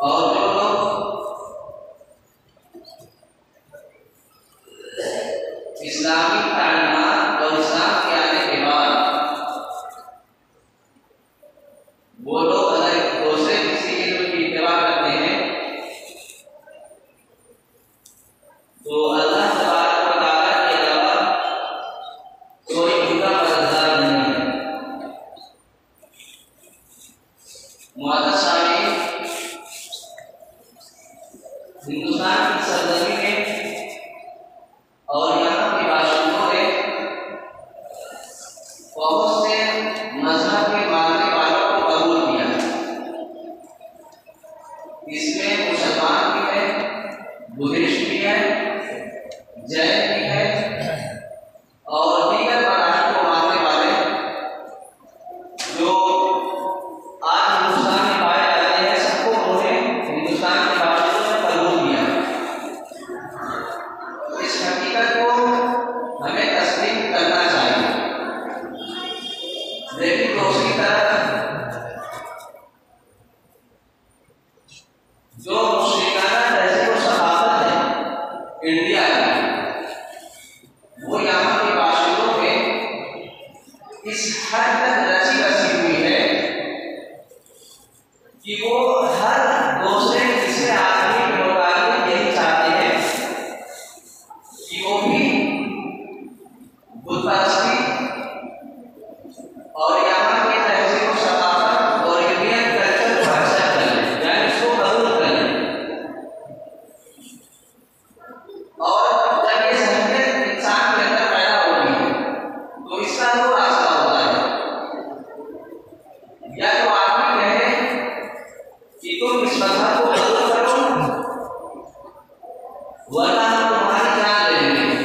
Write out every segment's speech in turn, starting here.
और जो लोग इस्लामी तालीमात और इस्लाम के आने के बाद वो लोग अगर दूसरे किसी इल्म की इत्तिबा करते हैं तो अल्लाह तबारक व तआला के अलावा कोई उनका मददगार नहीं है। मुअज़्ज़ज़ सामीन, हिंदुस्तान की सरजमीं में और यहाँ के बाशिंदों ने बहुत से मजहब के मानने वालों को कबूल किया। इसमें मुसलमान भी है, बुद्धिस्ट भी है, जैन भी है और दीगर मज़ाहिब को मानने वाले जो आज हिंदुस्तान में पाए जाते हैं, सबको उन्होंने हिंदुस्तान के बाशिंदों ने कबूल किया। इस हकीकत को हमें तस्लीम करना चाहिए। लेकिन दूसरी तरफ जो मुश्रिकाना तहज़ीब और सक़ाफ़त है इंडिया की, वो यहाँ के बाशिंदों में इस हद तक रची बसी हुई है कि वो हर दूसरे तीसरे आदमी के मुताबिक यही चाहते हैं कि वो भी बुत परस्ती और यहाँ की तहज़ीब और सक़ाफ़त और इंडियन कल्चर को एक्सेप्ट कर लें, यानी इसको कबूल कर लें। और जब ये ज़हनियत इंसान के अंदर पैदा होती है तो इसका दो रास्ता होता है। या तो आदमी कहे कि तुम इस मज़हब को कबूल करो वरना हम तुम्हारी जान ले लेंगे।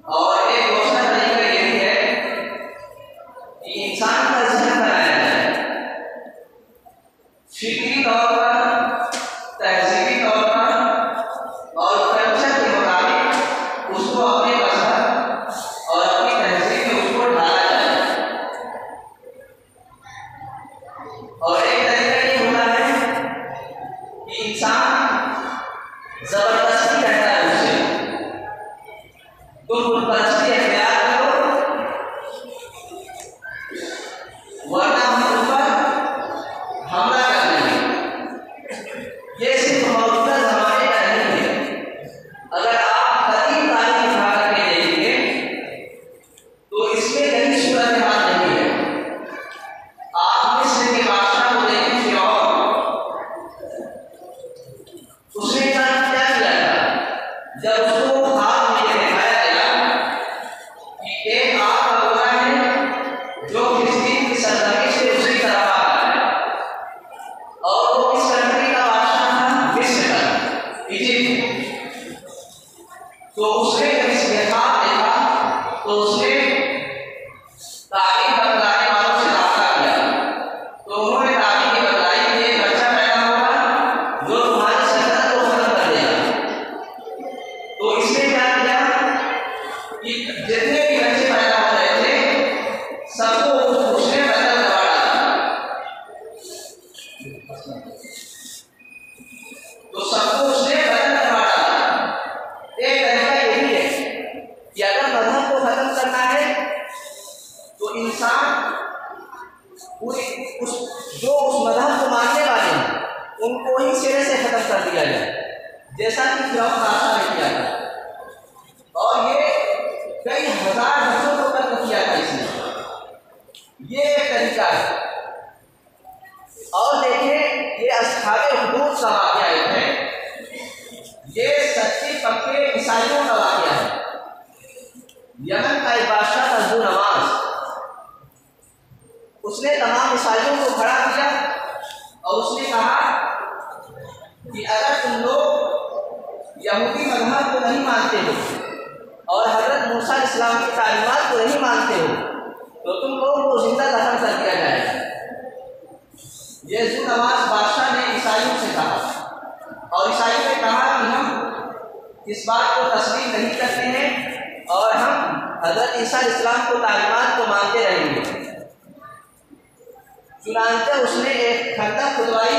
और एक दूसरा तरीका यही है कि इंसान का ज़हन बनाया जाए, फिक्री तौर पर, तहज़ीबी तौर पर और कल्चर के मुताबिक उसको अपने मज़हब और अपनी तहज़ीब में उसको ढाला जाए। और एक तरीका ये होता है कि इंसान जबरदस्ती कहता है उससे तुम बुतपरस्ती अख्तियार करो वरना हम तुम पर हमला कर देंगे। ये सिर्फ मौजूदा ज़माने का नहीं है। अगर आप कदीम तारीख उठा करके देखेंगे तो इसमें कहीं सूरत हाल नहीं है। आप मिस्र के बादशाह को देखें, फ़िरौन, उसने क्या किया था जब उसको ख्वाब में दिखाया गया कि एक आग का गोला है जो फिलिस्तीन की सरजमीं से उसकी तरफ आ रहा है और वो इस कंट्री का बादशाह था, मिस्र का, इजिप्ट। तो उसने जब इस ख्वाब देखा तो उसने तारीख बतलाने वालों से राब्ता किया। तो उन्होंने तारीख बतलाई कि एक बच्चा पैदा होगा जो तुम्हारी सल्तनत को खत्म कर देगा। तो इसने क्या किया कि जितने भी बच्चे पैदा हो रहे थे सबको उसने बदल करवा डाला। तो सबको उसने बदल करवा डाला। एक तरीका यही है कि अगर मजहब को खत्म करना है तो इंसान जो उस मजहब को मानने वाले हैं उनको ही सिरे से खत्म कर दिया जाए, जैसा कि फ़िरौन बादशाह ने किया था। और ये कई हजार बच्चों को कत्ल किया था इसने। ये एक तरीका है। और देखिए ये अस्हाबे हुदूद का वाक़या है, ये सच्चे पक्के ईसाइयों का वाक़या है। यमन का एक बादशाह था ज़ू नवाज़, उसने तमाम ईसाइयों को खड़ा किया और उसने कहा कि अगर तुम लोग यहूदी मज़हब को नहीं मानते हो और हज़रत मूसा इस्लाम की तालीमात को नहीं मानते हो तो तुम लोगों को जिंदा दफन कर दिया जाएगा। ये ज़ू नवाज़ बादशाह ने ईसाइयों से कहा और ईसाइयों ने कहा कि हम इस बात को तस्लीम नहीं करते हैं और हम हज़रत ईसा इस्लाम को तालीमात को मानते रहेंगे। चुनांचे उसने एक खंडक खुदवाई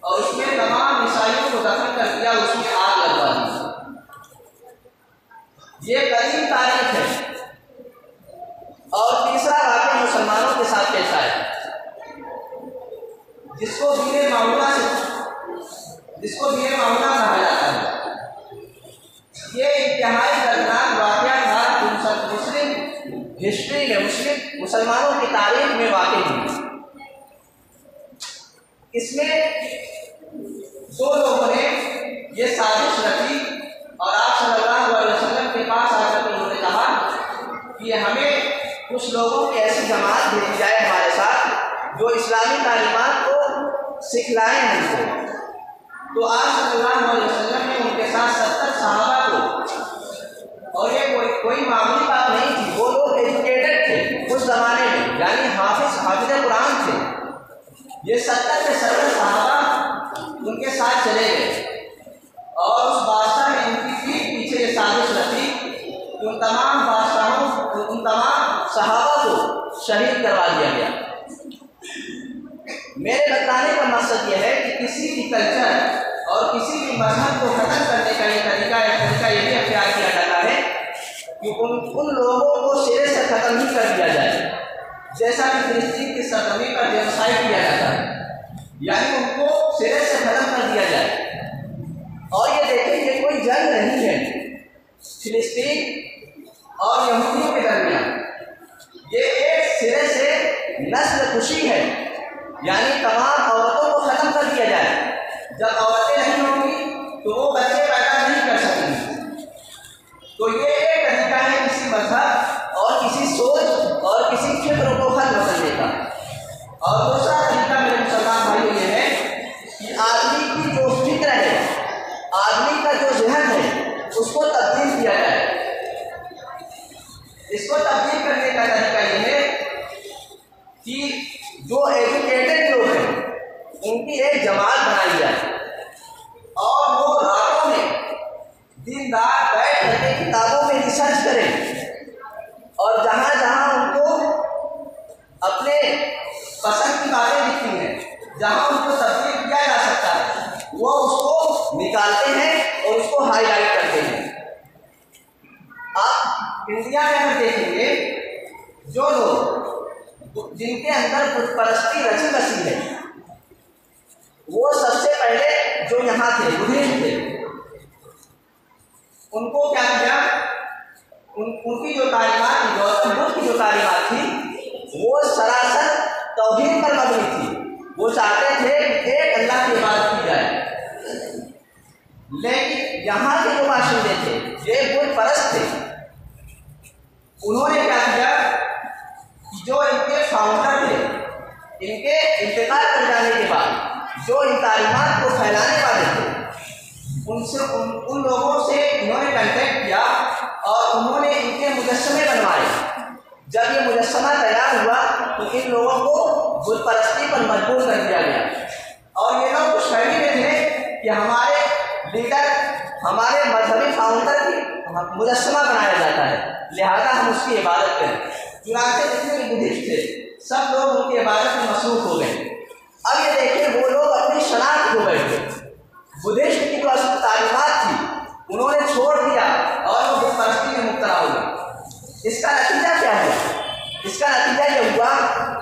और उसमें तमाम ईसाइयों को दफन कर दिया, उसमें आग लगवा दी। ये करीब तारीख है। और तीसरा वाक़या मुसलमानों के साथ पेश आया, जिसको दीन मामूला कहा जाता है। ये इंतहाई दर्दनाक वाक़या था मुस्लिम हिस्ट्री में, मुसलमानों की तारीख में वाक़ई हुई। इसमें दो लोगों ने ये साजिश रची और आप सल्लल्लाहु अलैहि वसल्लम के पास आकर उन्होंने कहा कि हमें कुछ लोगों की ऐसी जमात भेजी जाए हमारे साथ जो इस्लामी तालीमात को सिखलाएं हमको। तो आप सल्लल्लाहु अलैहि वसल्लम ने उनके साथ 70 सहाबा को, और ये कोई मामूली बात नहीं थी, वो लोग एजुकेटेड थे उस ज़माने में, यानी हाफिज़ कुरान थे। ये 70 के 70 सहाबा उनके साथ चले गए और उस बादशाह ने उनकी पीठ पीछे ये साजिश रची कि उन तमाम सहाबा को शहीद करवा दिया गया। मेरे बताने का मकसद यह है कि किसी भी कल्चर और किसी भी मजहब को खत्म करने का ये तरीका ये भी अख्तियार किया जाता है कि उन लोगों को सिरे से ख़त्म ही कर दिया जाए, जैसा कि फिलिस्तीन की सरजमी पर जेनोसाइड किया जाता है, यानी उनको सिरे से ख़त्म कर दिया जाए। और ये देखिए, ये कोई जंग नहीं है फिलिस्तीन और यहूदियों के दरमियान, ये एक सिरे से नस्ल कुशी है, यानी तमाम औरतों को ख़त्म कर दिया जाए। जब औरतें नहीं होंगी तो वो बच्चे पैदा नहीं कर सकेंगी। तो ये एक तरीका है किसी मजहब और किसी सोच और किसी फिक्र को खत्म करने का। और दूसरा तरीका मेरे मुसलमान भाइयों ये है कि आदमी की जो फिक्र है, आदमी का जो जहन है, उसको तब्दील किया जाए। इसको तब्दील करने का तरीका ये है कि जो एजुकेटेड लोग हैं उनकी एक जमात बनाई जाए और वो रातों में दिन रात बैठ करके किताबों में रिसर्च करें और जहाँ जहाँ उनको अपने पसंद की बातें दिखती हैं, जहाँ उनको तब्दील किया जा सकता है, वो उसको निकालते हैं और उसको हाईलाइट करते हैं। आप इंडिया में अगर देखेंगे, जो लोग जिनके अंदर बुतपरस्ती रची बसी है, वो सबसे पहले जो यहाँ थे बुद्धिस्ट थे, उनको क्या किया, उनकी जो तालीमात थी, गौतम बुद्ध की जो तालीमात थी, वो सरासर तौहीद पर मबनी थी। वो चाहते थे कि एक अल्लाह की इबादत की जाए। लेकिन यहाँ के जो बाशिंदे थे, ये बुत परस्त थे। उन्होंने क्या किया कि जो इनके फाउंडर थे, इनके इंतकाल कर जाने के बाद जो इन तालीमात को फैलाने वाले थे, उन लोगों से इन्होंने कांटेक्ट किया और उन्होंने इनके मुजस्समे बनवाए। जब ये मुजस्समा तैयार हुआ तो इन लोगों को बुत परस्ती पर मजबूर कर दिया गया और ये लोग कुछ फहमी में थे कि हमारे लीडर, हमारे मजहबी फाउंडर की मुजस्समा बनाया जाता है, लिहाजा हम उसकी इबादत करें। चुनांचे जितने भी बुद्धिस्ट थे, सब लोग उनकी इबादत में मसरूफ हो गए। अब ये देखिए, वो लोग अपनी शनाख्त खो बैठे। बुद्धिस्ट की जो असल तालीमात थी उन्होंने छोड़ दिया और वो बुत परस्ती में मुब्तला हो गए। इसका नतीजा क्या है? इसका नतीजा ये हुआ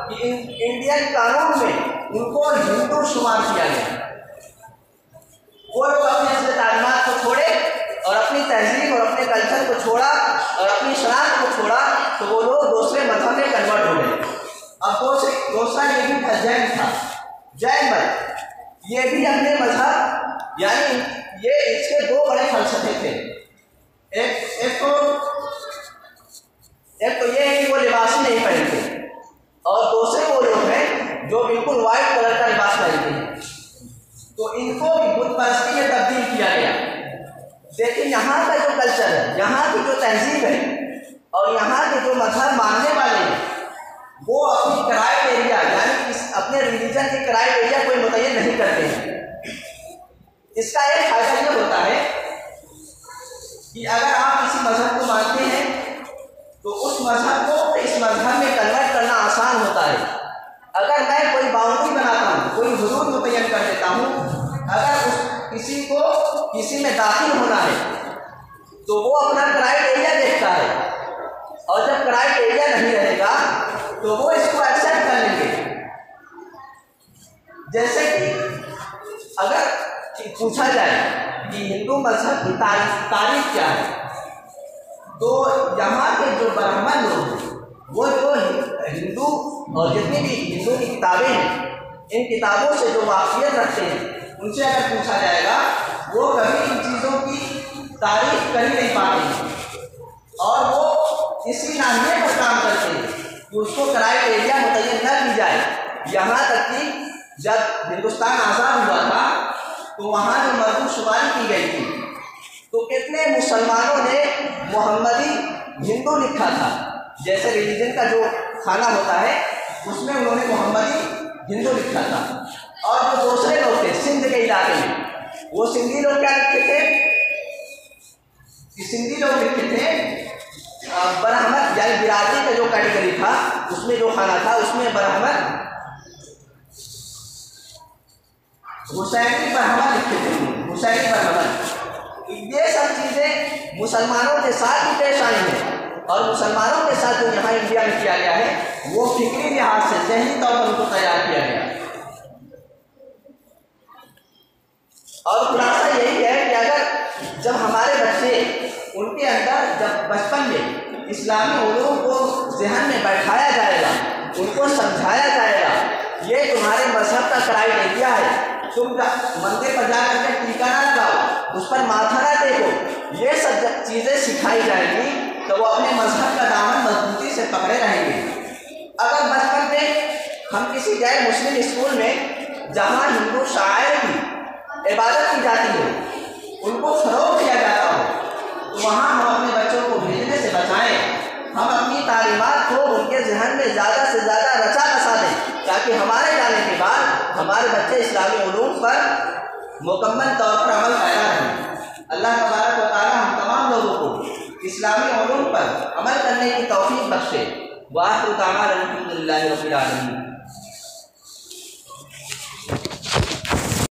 कि इंडियन कानून में उनको हिंदू शुमार किया गया। वो लोग अपने असली तालीमात को छोड़े और अपनी तहजीब और अपने कल्चर को छोड़ा और अपनी शनाख्त को छोड़ा, तो वो लोग दूसरे मजहब में कन्वर्ट हो गए। अब दूसरा ये भी था, जैन था, जैन मत, ये भी अपने मजहब, यानी ये इसके दो बड़े फलसफे थे। एक तो ये है कि वो लिबास नहीं पहनते और दूसरे वो लोग हैं जो बिल्कुल वाइट कलर का लिबास पहनते हैं। तो इनको भी बुत परस्ती में तब्दील किया गया। लेकिन यहाँ का जो कल्चर है, यहाँ की जो तहजीब है और यहाँ के जो मजहब मानने वाले हैं, वो अपनी क्राइटेरिया, यानी अपने रिलीजन के क्राइटेरिया कोई मुतय्यन नहीं करते हैं। इसका एक फायदा ये होता है कि अगर आप किसी मजहब को मानते हैं तो उस मजहब को इस मजहब में कन्वर्ट करना आसान होता है। अगर मैं कोई बाउंड्री बनाता हूँ, कोई हुदूद मुतय्यन कर देता हूँ, अगर किसी को किसी में दाखिल होना है तो वो अपना क्राइटेरिया देखता है, और जब क्राइटेरिया नहीं रहेगा तो वो इसको एक्सेप्ट कर लेंगे। जैसे कि अगर पूछा जाए कि हिंदू मजहब की तारीख क्या है, तो यहाँ के जो ब्राह्मण लोग हैं वो जो हिंदू और जितनी भी हिंदू की किताबें हैं, इन किताबों से जो वाकियत रखते हैं, उनसे अगर पूछा जाएगा वो कभी इन चीज़ों की तारीफ कर ही नहीं पाते हैं, और वो इसी नाहिए पर काम करते हैं कि उसको क्राइटेरिया मुतय्यन न की जाए। यहाँ तक कि जब हिंदुस्तान आज़ाद हुआ था तो वहाँ जो मरदूशुमारी की गई थी, तो कितने मुसलमानों ने मोहम्मदी हिंदू लिखा था। जैसे रिलीजन का जो खाना होता है उसमें उन्होंने मोहम्मदी हिंदू लिखा था। और जो दूसरे लोग थे सिंध के इलाके में, वो सिंधी लोग क्या लिखते थे कि सिंधी लोग लिखते थे ब्राह्मण, यानी बिरादरी का जो कैटेगरी था उसमें जो खाना था उसमें ब्राह्मण हुसैनी ब्राह्मण लिखते थे, हुसैनी ब्राह्मण। ये सब चीज़ें मुसलमानों के साथ ही पेश आई हैं, और मुसलमानों के साथ जो यहाँ इंडिया में किया गया है वो फिक्री लिहाज से जहनी तौर पर उनको तैयार किया गया। और खुलासा यही है कि अगर जब हमारे बच्चे, उनके अंदर जब बचपन में इस्लामी उलूम को ज़हन में बैठाया जाएगा, उनको समझाया जाएगा ये तुम्हारे मजहब का क्राइटेरिया है, तुम मंदिर पर जा करके टीका ना लगाओ, उस पर माथा ना देखो, ये सब जब चीज़ें सिखाई जाएंगी तो वो अपने मजहब का दामन मजबूती से पकड़े रहेंगे। अगर बचपन में हम किसी गैर मुस्लिम स्कूल में जहाँ हिंदू शायर की इबादत की जाती हो, उनको फ़रोग़ दिया जाता हो, तो वहाँ हम अपने बच्चों को भेजने से बचाएं। हम अपनी तालीमात को उनके जहन में ज़्यादा से ज़्यादा रचा बसा दें, ताकि हमारे जाने के बाद हमारे बच्चे इस्लामी उलूम पर मुकम्मल तौर पर अमल पैदा रहें। अल्लाह तबारक व तआला हम तमाम लोगों को इस्लामी उलूम पर अमल करने की तौफीक बख्शे। वाहिर दावाना अल्हम्दुलिल्लाहि रब्बिल आलमीन।